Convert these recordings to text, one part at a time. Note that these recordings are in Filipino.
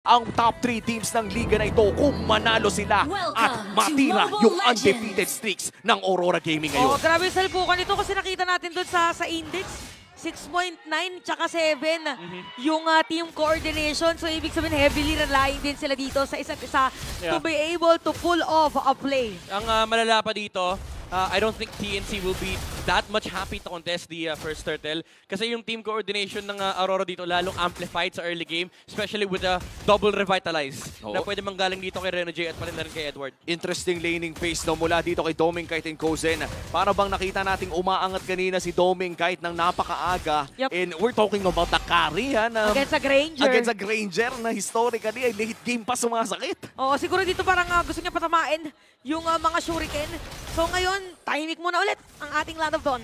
ang top 3 teams ng liga na ito kung manalo sila at matira yung undefeated streaks ng Aurora Gaming ngayon. Grabe yung salpukan nito kasi nakita natin doon sa index. 6.9 tsaka 7 yung team coordination. So, ibig sabihin, heavily relying din sila dito sa isa't isa to be able to pull off a play. Ang malala pa dito, I don't think TNC will be that much happy to contest the first turtle. Kasi yung team coordination ng Aurora dito lalong amplified sa early game, especially with a double revitalize na pwede manggaling dito kay Reno J at pati na rin kay Edward. Interesting laning phase no, mula dito kay Doming Kite and Kozen. Para bang nakita nating umaangat kanina si Doming Kite ng napakaaga. And we're talking about the carry against a Granger. Against a Granger na historically ay late game pa sumasakit. Oo, siguro dito parang gusto niya patamain yung mga shuriken. So ngayon, tahimik muna ulit ang ating Land of Dawn.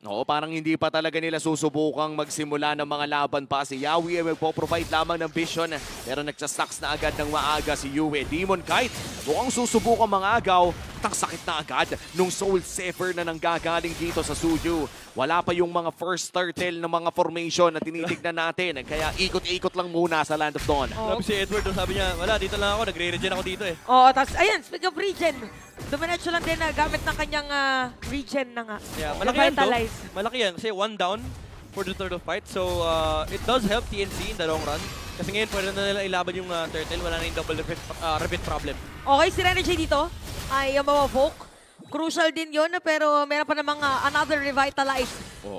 Oo, parang hindi pa talaga nila susubukang magsimula ng mga laban pa. Si Yawi ay magpo-provide lamang ng vision. Pero nagsastocks na agad ng maaga si Yue. Demon Kite, mukhang susubukang mangagaw. Sakit na agad nung Soul Saver na nanggagaling dito sa Suyu. Wala pa yung mga first turtle ng mga formation na tinitignan natin. Kaya ikot-ikot lang muna sa Land of Dawn. Grabe si Edward, sabi niya, wala, dito lang ako, nagre-regen ako dito eh. Oo, tapos ayun, speaking of regen, dumiretso lang din na gamit ng kanyang regen na nga. Yeah, malaki yan, though. Malaki yan, kasi 1 down for the turtle fight. So, it does help TNC in the long run. Kasi ngayon, pwede na nila ilaban yung turtle. Wala na yung double repeat problem. Okay, si Reno J dito ay mawavoke. Crucial din yun, pero meron pa namang another revitalize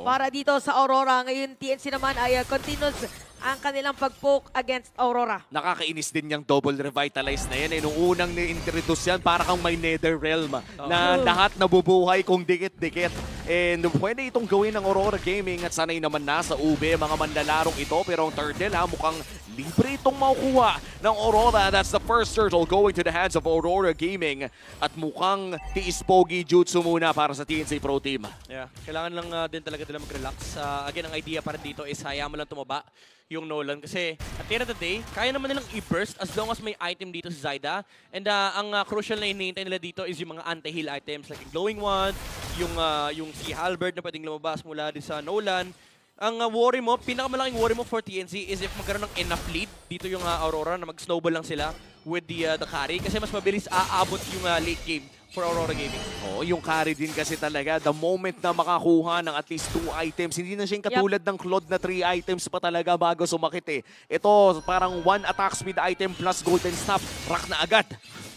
para dito sa Aurora. Ngayon, TNC naman ay continues ang kanilang pag-poke against Aurora. Nakakainis din yung double revitalize na yan. Nung unang ni-introduce yan, para kang may nether realm na lahat nabubuhay kung dikit-dikit. And pwede itong gawin ng Aurora Gaming at sanay naman na sa UB, mga manlalarong ito. Pero ang turtle mukhang libre itong makukuha ng Aurora. That's the first turtle going to the hands of Aurora Gaming. At mukhang tiis pogi jutsu muna para sa TNC Pro Team. Yeah, kailangan lang din talaga nila mag-relax. Again, ang idea para dito is hayaan mo lang tumaba yung Nolan. Kasi at the end of the day, kaya naman nilang i-burst as long as may item dito si Zyda. And ang crucial na hinihintay nila dito is yung mga anti-heal items like yung Glowing Wand, yung Sea Halberd na pwedeng lumabas mula din sa Nolan. Ang worry mo, pinakamalaking worry mo for TNC is if magkaroon ng enough lead dito yung Aurora na mag-snowball lang sila with the carry. Kasi mas mabilis aabot yung late game for Aurora Gaming. Yung carry din kasi talaga, the moment na makakuha ng at least 2 items, hindi na siya katulad ng Claude na 3 items pa talaga bago sumakit eh. Ito, parang 1 attack speed item plus golden snap, rock na agad.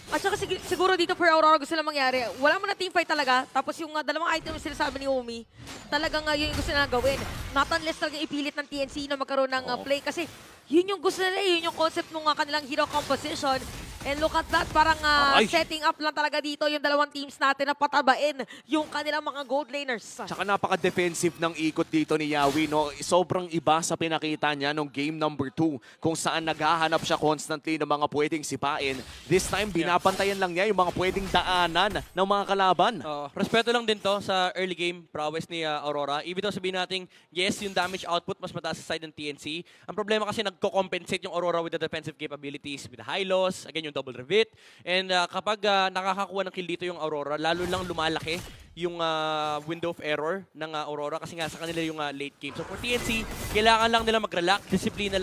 At saka siguro dito for Aurora gusto lang mangyari, wala mo na teamfight talaga, tapos yung dalawang items sila sabi ni Omi, talagang yun yung gusto na gawin. Not unless talaga ipilit ng TNC na magkaroon ng play, kasi yun yung gusto nila, yun yung concept ng kanilang hero composition. And look at that, parang setting up lang talaga dito yung dalawang teams natin na patabain yung kanilang mga gold laners. Tsaka napaka-defensive ng ikot dito ni Yawi, no? Sobrang iba sa pinakita niya nung game number 2 kung saan naghahanap siya constantly ng mga pwedeng sipain. This time, binapantayan lang niya yung mga pwedeng daanan ng mga kalaban. Respeto lang din to sa early game prowess ni Aurora. Even though sabihin natin, yes, yung damage output mas mataas sa side ng TNC. Ang problema kasi nagko-compensate yung Aurora with the defensive capabilities, with the high loss, again yung double revit. And kapag nakakakuha ng kill dito yung Aurora, lalo lang lumalaki yung window of error ng Aurora kasi nga sa kanila yung late game. So for TNC, kailangan lang nila mag-relax, disiplina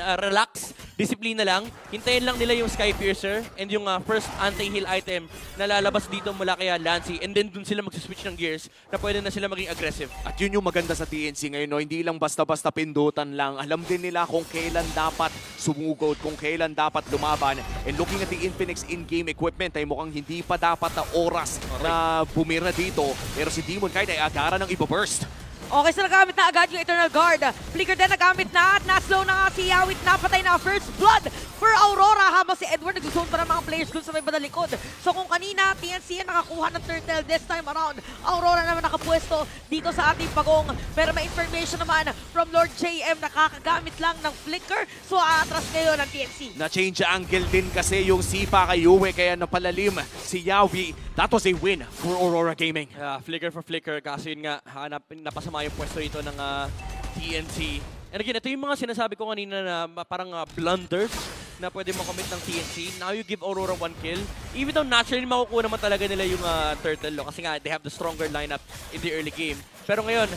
lang. Hintayin lang nila yung Sky Piercer and yung first anti-heal item na lalabas dito mula kay Lancy, and then dun sila mag-switch ng gears na pwede na sila maging aggressive. At yun yung maganda sa TNC ngayon, no? Hindi lang basta-basta pindutan lang. Alam din nila kung kailan dapat sumugod, kung kailan dapat lumaban. And looking at the Infinix in-game equipment, ay mukhang hindi pa dapat na oras na bumira dito. Pero si Demon Kite ay agara ng iba-burst. Okay, so nagamit na agad yung Eternal Guard. Flicker din nagamit na at na-slow na nga si Yawit. Napatay na first blood for Aurora habang si Edward nag-zone pa ng mga players dun sa may badalikod. So kung kanina TNC nakakuha ng turtle, this time around Aurora naman nakapwesto dito sa ating pagong. Pero may information naman from Lord JM, nakakagamit lang ng flicker. So aatras ngayon ang TNC. Na-change angle din kasi yung sipa kay Yue kaya napalalim si Yawi. That was a win for Aurora Gaming. Flicker for flicker kasi yun nga, napasama yung pwesto ito ng TNC. And again, ito yung mga sinasabi ko kanina na parang blunders na pwede makomit ng TNC. Now you give Aurora 1 kill. Even though naturally makukuha naman talaga nila yung turtle, kasi nga they have the stronger lineup in the early game. Pero ngayon,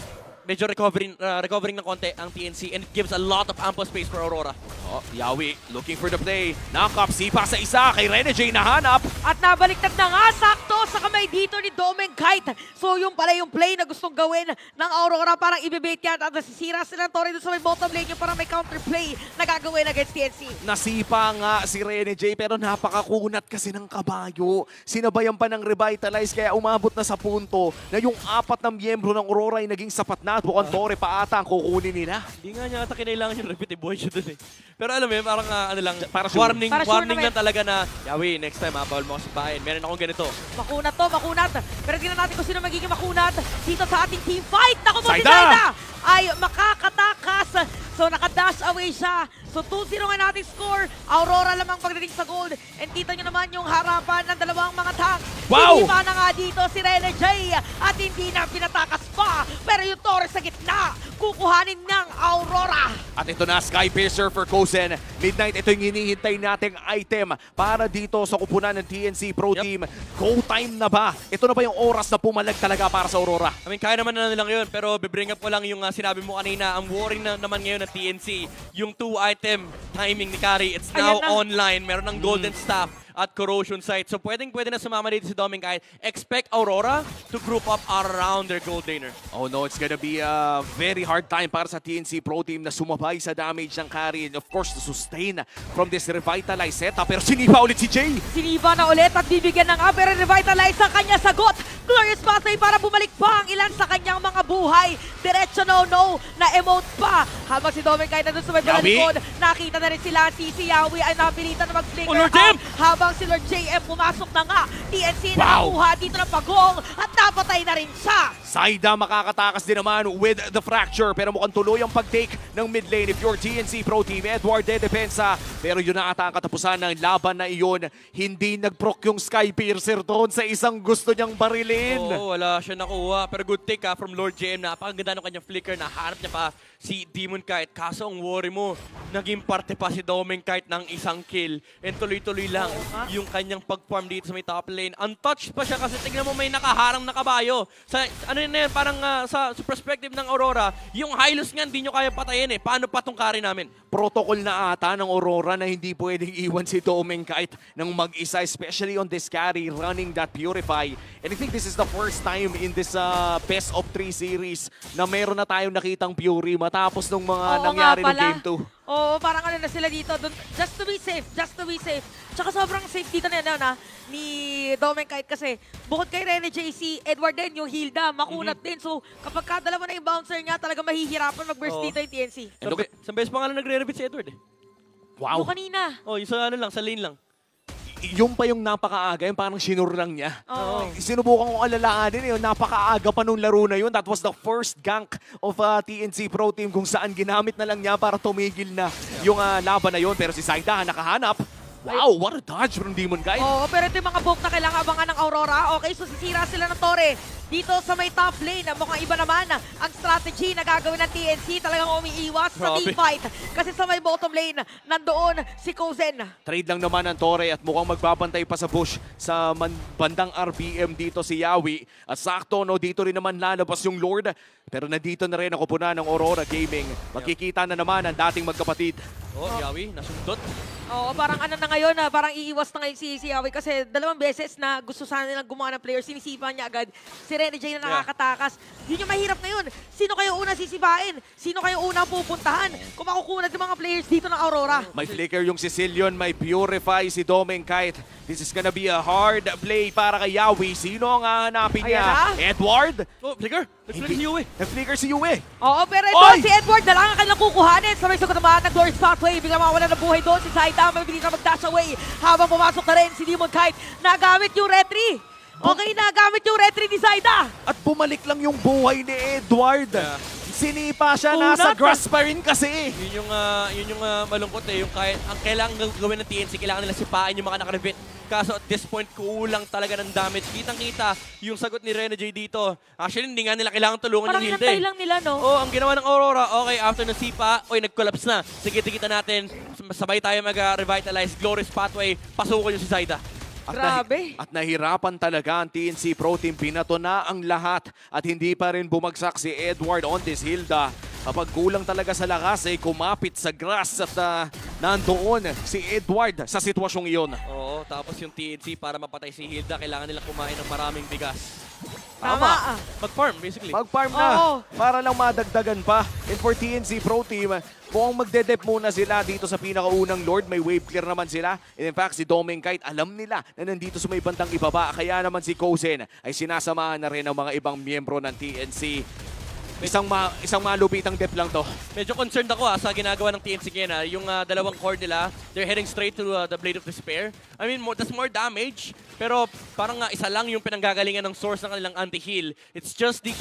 medyo recovering ng konti ang TNC and it gives a lot of ample space for Aurora. Oh, Yawi looking for the play. Nakap, sipa sa isa. Kay Rene J nahanap. At nabaliktad na nga, sakto sa kamay dito ni Domen Kite. So yung pala yung play na gustong gawin ng Aurora, parang ibibait yan at nasisira sila ng Torre doon sa may bottom lane, yung parang may counterplay na gagawin against TNC. Nasipa nga si Rene J pero napakakunat kasi ng kabayo. Sinabayan pa ng Revitalize kaya umabot na sa punto na yung 4 na miyembro ng Aurora ay naging sapat na at mukhang Torre pa ata ang kukunin nila. Hindi nga niya ata kinailangan yung repeat boy siya dun eh. Pero alam mo yun, parang ano lang, Para sure. warning, Para sure warning naman. lang talaga na, Yawi, next time bawal mo ako sa bahay. Meron akong ganito. Makunat to, makunat. Pero tingnan natin kung sino magiging makunat dito sa ating team fight. Naku po si Zaida! Zaida ay makakatakas. So nakadash away siya. So 2-0 nga nating score. Aurora lamang pagdating sa gold. And kita nyo naman yung harapan ng dalawang mga tank. Wow! Hindi pa na nga dito si Rene J. At hindi na pinatakas pa. Pero yung Torre sa gitna, kukuhanin ng Aurora. At ito na, Sky Piercer for Kozen. Midnight, ito yung hinihintay nating item para dito sa kupunan ng TNC Pro Team. Go time na ba? Ito na ba yung oras na pumalag talaga para sa Aurora? I mean, kaya naman na nilang yun, pero bibring up ko lang yung sinabi mo kanina. Ang worry na naman ngayon ng TNC, yung 2-item timing ni Kari, it's now Ayan na. online. Meron ng Golden Staff at Corrosion Sight. So pwede na sumama dito si Doming kahit expect Aurora to group up around their gold laner. Oh no, it's gonna be a very hard time para sa TNC Pro Team na sumabay sa damage ng Kari and of course to sustain from this revitalized setup. Pero sinipa ulit si Jay. Siniba na ulit at bibigyan ng pero revitalize ang kanya sagot. Glorious Pathway para bumalik pa ang ilan sa kanyang mga buhay. Diretso no na emote pa. Habang si Domen kahit na doon sa may Yawi! balalikod, nakita na rin sila si Yawi ay napilitan na mag-flicker Oh, Lord out. JM! Habang si Lord JM pumasok na nga. TNC Wow! nakakuha dito ng pagong at napatay na rin siya. Zaida makakatakas din naman with the fracture pero mukhang tuloy ang pag-take ng mid lane if you're TNC Pro Team. Edward de depensa pero yun na ata ang katapusan ng laban na iyon. Hindi nag-proc yung Sky Piercer doon sa isang gusto niyang barilin. Oo, wala siya nakuha. Pero good take from Lord JM. Napakaganda ng kanyang flicker. Nahanap niya pa si Demon Kite. Kaso ang worry mo, naging parte pa si Doming Kite ng isang kill. And tuloy-tuloy lang yung kanyang pag-farm dito sa may top lane. Untouched pa siya kasi tignan mo may nakaharang na kabayo. Sa, ano yun na yan, parang sa perspective ng Aurora, yung Hylos nga hindi nyo kaya patayin eh. Paano pa tong carry namin? Protocol na ata ng Aurora na hindi pwedeng iwan si Doming Kite ng mag-isa, especially on this carry running that Purify. And I think this is the first time in this best of 3 series na meron na tayong nakitang Fury matapos nung mga Oo nangyari nga ng pala. Game 2. Oo, parang ano na sila dito. Just to be safe, just to be safe. Tsaka sobrang safe dito na yun, ni Domen Kite kasi bukod kay Rene JC, Edward din, yung Hilda, makunat din. So kapag kadala mo na yung bouncer niya, talaga mahihirapan mag-burst Oo. dito yung TNC. Sa best pa nga lang nagre-repeat si Edward eh. Wow! Yung kanina. Oh, yung sa ano lang, sa lane lang. Yung pa yung napakaaga, yung parang sinur lang niya. Oo. Sinubukan kong alalaanin yun, napakaaga pa nung laro na yun. That was the first gank of TNC Pro Team kung saan ginamit na lang niya para tumigil na yung laban na yun. Pero si Zaida nakahanap. Wow, what a dodge from Demon Kite. Oo, pero ito yung mga book na kailangan abangan ng Aurora. Okay, so sisira sila ng Torre. Dito sa may top lane, mukhang iba naman ang strategy na gagawin ng TNC. Talagang umiiwas sa Grabe. team fight. Kasi sa may bottom lane, nandoon si Kozen. Trade lang naman ng Torre at mukhang magbabantay pa sa bush sa bandang RBM dito si Yawi. At sakto, no, dito rin naman lalabas yung Lord. Pero nandito na rin ang kupunan ng Aurora Gaming. Makikita na naman ang dating magkapatid. Oh, Yawi, nasundot. Oo, parang ano na ngayon, parang iiwas na ngayon si Yawi kasi 2 beses na gusto sana nilang gumawa ng player, sinisipa niya agad. Si Rene J na nakakatakas. Yun yung mahirap ngayon. Sino kayo unang sisipain? Sino kayo unang pupuntahan? Kung makukunad yung mga players dito ng Aurora. May flicker yung Sicilian, may Purify si Doming Kite. This is gonna be a hard play para kay Yawi. Sino ang hahanapin niya? Ayan na. Edward? Oh, flicker. Nag-flicker si Yui. Nag-flicker si Yui. Oo, pero ito Oy! si Edward na lang ang kanilang kukuhanin. Sabay sagot naman ng Glorious Pathway. Biglang mawala ng buhay doon. Si Zaida mabilis na mag-dash away. Habang pumasok na rin si Demon Kite. Nagamit yung retry. Okay, nagamit yung retry ni Zaida. At bumalik lang yung buhay ni Edward. Yeah. Sinipa siya, Unat. nasa grass pa rin kasi. Yun yung malungkot eh. Yung kahit, ang kailangan gawin ng TNC, kailangan nila sipain yung mga nakarevit. Kaso at this point, kulang talaga ng damage. Kitang-kita yung sagot ni Rene J dito. Actually, hindi nga nila kailangan tulungan Parang yung Hilde. inantay lang nila, no? Oh, ang ginawa ng Aurora, okay, after ng sipa, oy, nag-collapse na. Sige, tikita natin. Sabay tayo mag-revitalize. Glorious Pathway. Pasuko yung si Zaida. Grabe. At nahirapan talaga ang TNC Pro Team. Pinato na ang lahat at hindi pa rin bumagsak si Edward on this Hilda. Kapag kulang talaga sa lakas ay kumapit sa grass at nandoon si Edward sa sitwasyong iyon. Oo, tapos yung TNC para mapatay si Hilda, kailangan nilang kumain ng maraming bigas. Tama. Mag-farm, basically. Mag-farm na Oo. para lang madagdagan pa. And for TNC Pro Team, kung magdedep muna sila dito sa pinakaunang Lord, may wave clear naman sila. And in fact, si Doming Kite, alam nila na nandito sa may bandang ibaba. Kaya naman si Kozen ay sinasamahan na rin ng mga ibang miyembro ng TNC. Isang malupitang dep lang to. Medyo concerned ako sa ginagawa ng TNC ngayon. Yung dalawang core nila, they're heading straight to the Blade of Despair. I mean, that's more damage. Pero parang isa lang yung pinanggagalingan ng source ng kanilang anti-heal. It's just the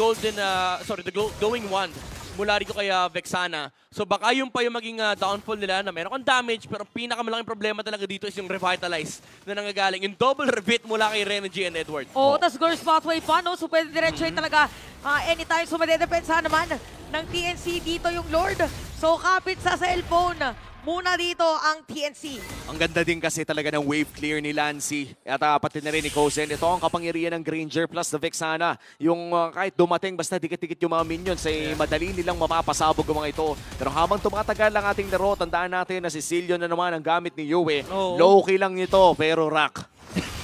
glowing wand mula rito kay Vexana. So baka yung pa yung maging downfall nila na meron kang damage, pero pinakamalaking problema talaga dito is yung revitalize na nanggagaling. Yung double revit mula kay Rene G and Edward. Oo, tas Girls Pathway pa, no? So pwede diretsuhin talaga anytime. So madedepensa naman ng TNC dito yung Lord. So kapit sa cellphone muna dito ang TNC. Ang ganda din kasi talaga ng wave clear ni Lancy at pati na rin ni Kozen. Ito ang kapangyarihan ng Granger plus the Vexana. Yung kahit dumating basta dikit-dikit yung mga minions ay madali nilang mapapasabog ang mga ito. Pero habang tumatagal ang ating laro, tandaan natin na si Cillian na naman ang gamit ni Yue. Low-key lang nito pero rock.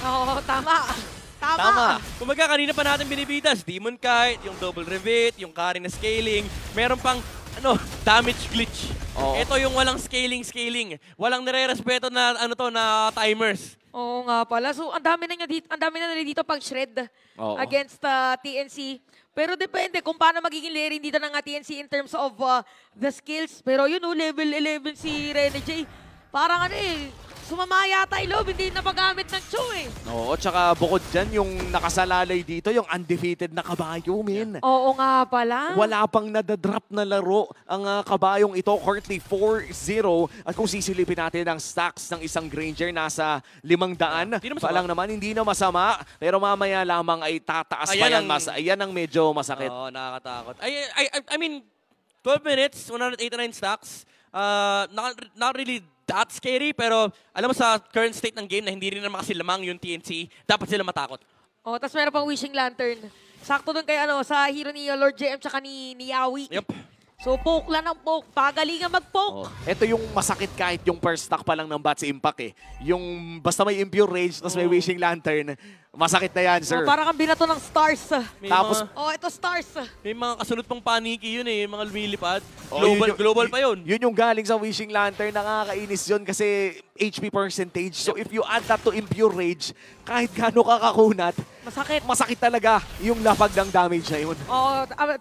Oo, tama. Tama. Kumaga kanina pa natin binibitas, Demon Kite, yung double revit, yung carry na scaling, meron pang damage glitch. Oo. Ito yung walang scaling. Walang nire-respeto na na timers. Oo nga pala. So ang dami na nila dito pag shred against TNC. Pero depende kung paano magiging layering dito ng TNC in terms of the skills. Pero yun, level 11 si Rene J. Parang sumama yata yung loob, hindi na magamit ng Chu eh. Oo, tsaka bukod dyan, yung nakasalalay dito, yung undefeated na kabayo, min. Oo nga pala. Wala pang nadadrop na laro ang kabayong ito, currently 4-0. At kung sisilipin natin ang stacks ng isang Granger, nasa 500 pa lang naman, hindi na masama. Pero mamaya lamang ay tataas pa yan. Ayan ang medyo masakit. Oo, nakakatakot. I mean, 12 minutes, 189 stacks. Not really that scary, pero alam mo sa current state ng game na hindi rin naman kasi lamang yung TNC, dapat sila matakot. Oh, tapos meron pang Wishing Lantern. Sakto dun kay sa hero ni Lord JM tsaka ni Yawi. Yep. So poke lang ng poke, pagalingan mag-poke. Ito yung masakit kahit yung first stack pa lang ng Bats Impact eh. Yung basta may Impure Rage, tapos may Wishing Lantern, masakit na yan, sir. Parang kang binato ng stars. Tapos, ito stars. May mga kasunod pang paniki yun eh, mga lumilipad. Global pa yun. Yun yung galing sa Wishing Lantern, nakakainis yun kasi HP percentage. So if you add that to Impure Rage, kahit gaano kakakunat, masakit talaga yung lapag ng damage na yun.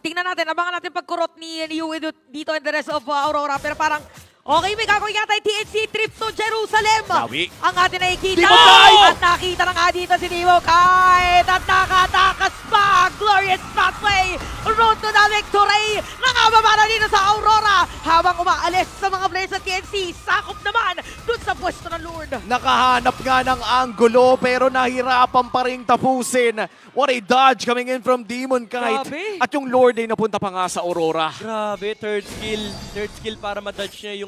Tingnan natin, abangan natin pagkurot ni Yue dito and the rest of Aurora. Pero parang, okay, may gagawin yata yung TNC trip to Jerusalem. Yawi. Ang ating nakikita. Timo Kite! At nakita na nga dito si Timo Kite. At nakatakas pa. Glorious pathway. Road to the victory. Nakababa na dito sa Aurora. Habang umaalis sa mga players sa TNC. Sakop naman dun sa pwesto ng Lord. Nakahanap nga ng angulo pero nahirapan pa rin tapusin. What a dodge coming in from Demon Kite. Grabe. At yung Lord ay napunta pa nga sa Aurora. Grabe, third skill para ma-dodge niya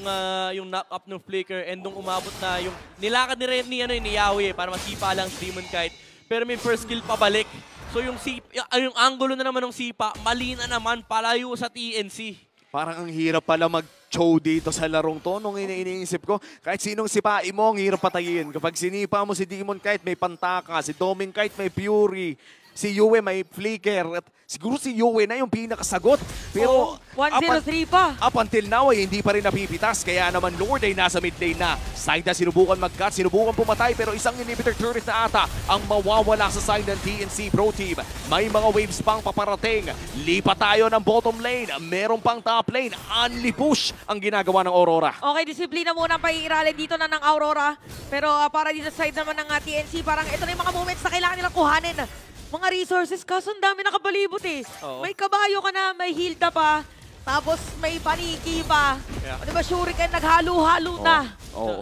yung knock-up ng Flicker and nung umabot na yung nilakad ni Yawi para masipa lang si Demon Kite. Pero may first skill pabalik. So yung yung angulo na naman ng sipa, mali na naman, palayo sa TNC. Parang ang hirap pala mag-chow dito sa larong to. Nung iniisip ko, kahit sinong sipain mo, ang hirap patayin. Kapag sinipa mo si Demon Kite, may Pantaka. Si Doming Kite, may Fury. Si Yue, may Flicker. At siguro si Yue na yung pinakasagot. Pero 1-0-3 pa. Up until now ay hindi pa rin napipitas. Kaya naman Lord ay nasa mid lane na. Side na sinubukan mag-cut, sinubukan pumatay. Pero isang inhibitor turret na ata ang mawawala sa side ng TNC Pro Team. May mga waves pang paparating. Lipat tayo ng bottom lane. Meron pang top lane. Only push ang ginagawa ng Aurora. Okay, disiplina muna ang paiiralin dito na ng Aurora. Pero para dito sa side naman ng TNC, parang ito na yung mga moments na kailangan nilang kuhanin. Mga resources, kaso ang dami nakapalibot eh. Oo. May kabayo ka na, may Hilda pa, tapos may paniki pa. Yeah. Di ba, Shuriken naghalo-halo na.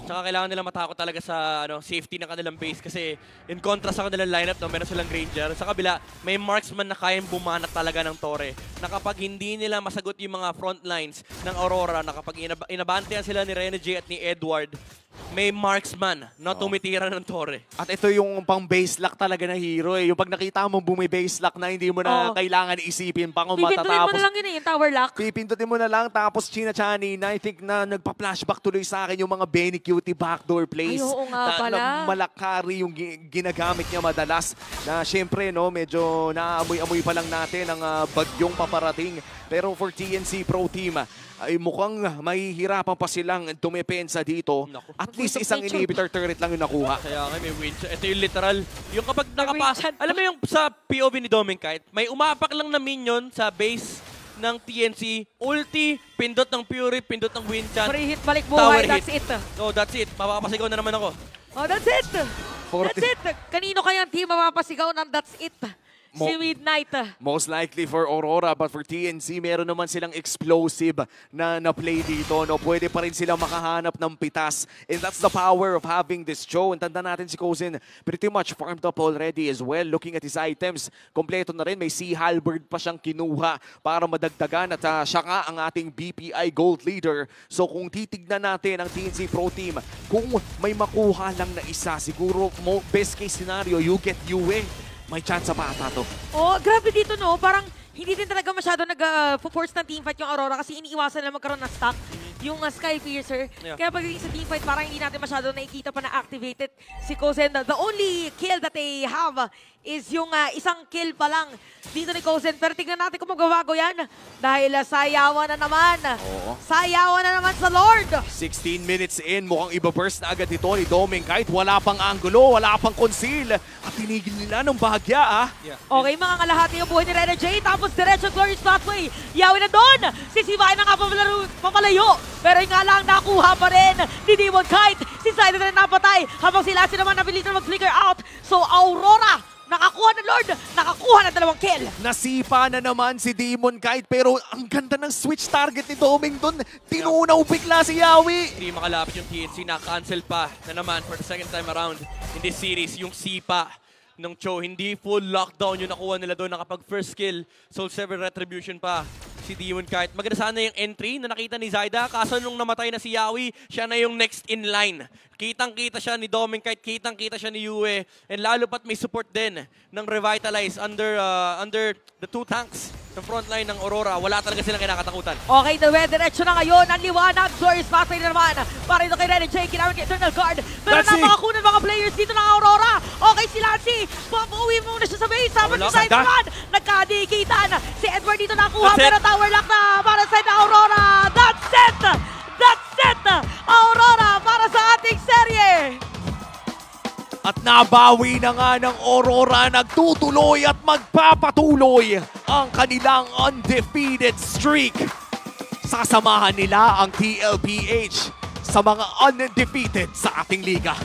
Tsaka kailangan nila matakot talaga sa safety ng kanilang base kasi in contrast sa kanilang lineup, meron silang Granger. Sa kabila, may marksman na kayang bumanat talaga ng Torre. Na kapag hindi nila masagot yung mga front lines ng Aurora, na kapag inabantayan sila ni Rene J at ni Edward, may marksman na tumitira ng torre. At ito yung pang base lock talaga na hero eh. Yung pag nakita mo bumi-base lock na hindi mo na kailangan isipin pa kung Pipindutin mo matatapos. na lang yun yung tower lock. Pipindutin mo na lang tapos China-Chani na I think na nagpa-flashback tuloy sa akin yung mga Benny Cutie backdoor plays. Ay, oo nga pala. Na malakari yung ginagamit niya madalas. Na syempre no, medyo naaamoy-amoy pa lang natin ang bagyong paparating. Pero for TNC Pro Team, ay mukhang mahihirapan pa silang dumepensa dito. Naku. At least isang inhibitor turret lang yung nakuha. Kaya nga may win. Ito yung literal. Yung kapag nakapasok. win. Alam mo yung sa POV ni Dominkite, may umapak lang na minion sa base ng TNC. Ulti, pindot ng Fury, pindot ng Winchan. Free hit, balik Tower buhay, that's hit. it. Oh, that's it. Mapapasigaw na naman ako. Oh, that's it. 40. That's it. Kanino kayang team mapapasigaw ng that's it? Si Midnight. Most likely for Aurora, but for TNC, meron naman silang explosive na play dito. No? Pwede pa rin silang makahanap ng pitas. And that's the power of having this show. And tanda natin si Cozen pretty much farmed up already as well. Looking at his items, kompleto na rin. May Sea Halberd pa siyang kinuha para madagdagan. At siya nga ang ating BPI Gold Leader. So kung titignan natin ang TNC Pro Team, kung may makuha lang na isa, siguro best case scenario, you get UA. May chance pa ata to. Oh, grabe dito no. Parang hindi din talaga masyado nag-force ng teamfight yung Aurora kasi iniiwasan na magkaroon ng stock yung Sky Piercer. Yeah. Kaya pagdating sa teamfight, parang hindi natin masyado nakikita pa na activated si Cozen. The only kill that they have is yung isang kill pa lang dito ni Cozen. Pero tignan natin kung magbabago yan. Dahil sayawan na naman. Oo. Sayawan na naman sa Lord. 16 minutes in, mukhang iba-burst na agad ito ni Doming. Kahit wala pang angulo, wala pang conceal. At tinigil nila ng bahagya Yeah. Okay, mga kalahati yung buhay ni Rene J. Tapos diretso Glorious Pathway. Yawi na doon. Sisibahin na nga papalayo. Pero yung nga lang, nakuha pa rin ni Demon Kite. Si Sidon na rin napatay. Habang sila naman nabilis na mag-flicker out. So Aurora, nakakuha ng Lord. Nakakuha ng 2 kill. Nasipa na naman si Demon Kite pero ang ganda ng switch target ni Doming doon. Tinunaw bigla si Yawi. Hindi makalapit yung TNC. Na-cancel pa na naman for the second time around in this series. Yung sipa ng Cho. Hindi full lockdown yung nakuha nila doon. Nakapag first kill. Soul 7 Retribution pa si Demon Kite. Maganda sana yung entry na nakita ni Zyda. Kaso nung namatay na si Yawi, siya na yung next in line. Kitang-kita siya ni Dominkite, kitang-kita siya ni Yue. And lalo pat may support din ng Revitalize under the 2 tanks ng frontline ng Aurora. Wala talaga silang kinakatakutan. Okay, diretso na ngayon. Ang liwanag. Glorious Pathway na naman. Para ito kay Rene J. Kinamit kay Eternal Guard. Pero Lancy! napakakunan mga players dito ng Aurora. Okay, si Lancy. Pauwi muna siya sa base. Sama Tower si lock. Sideman. Nagkadikitan. Si Edward dito nakuha. That's it. Pero tower lock na para sa Aurora. That's it! That's it! Aurora para sa ating serye. At nabawi na nga ng Aurora, nagtutuloy at magpapatuloy ang kanilang undefeated streak. Sasamahan nila ang TLPH sa mga undefeated sa ating liga.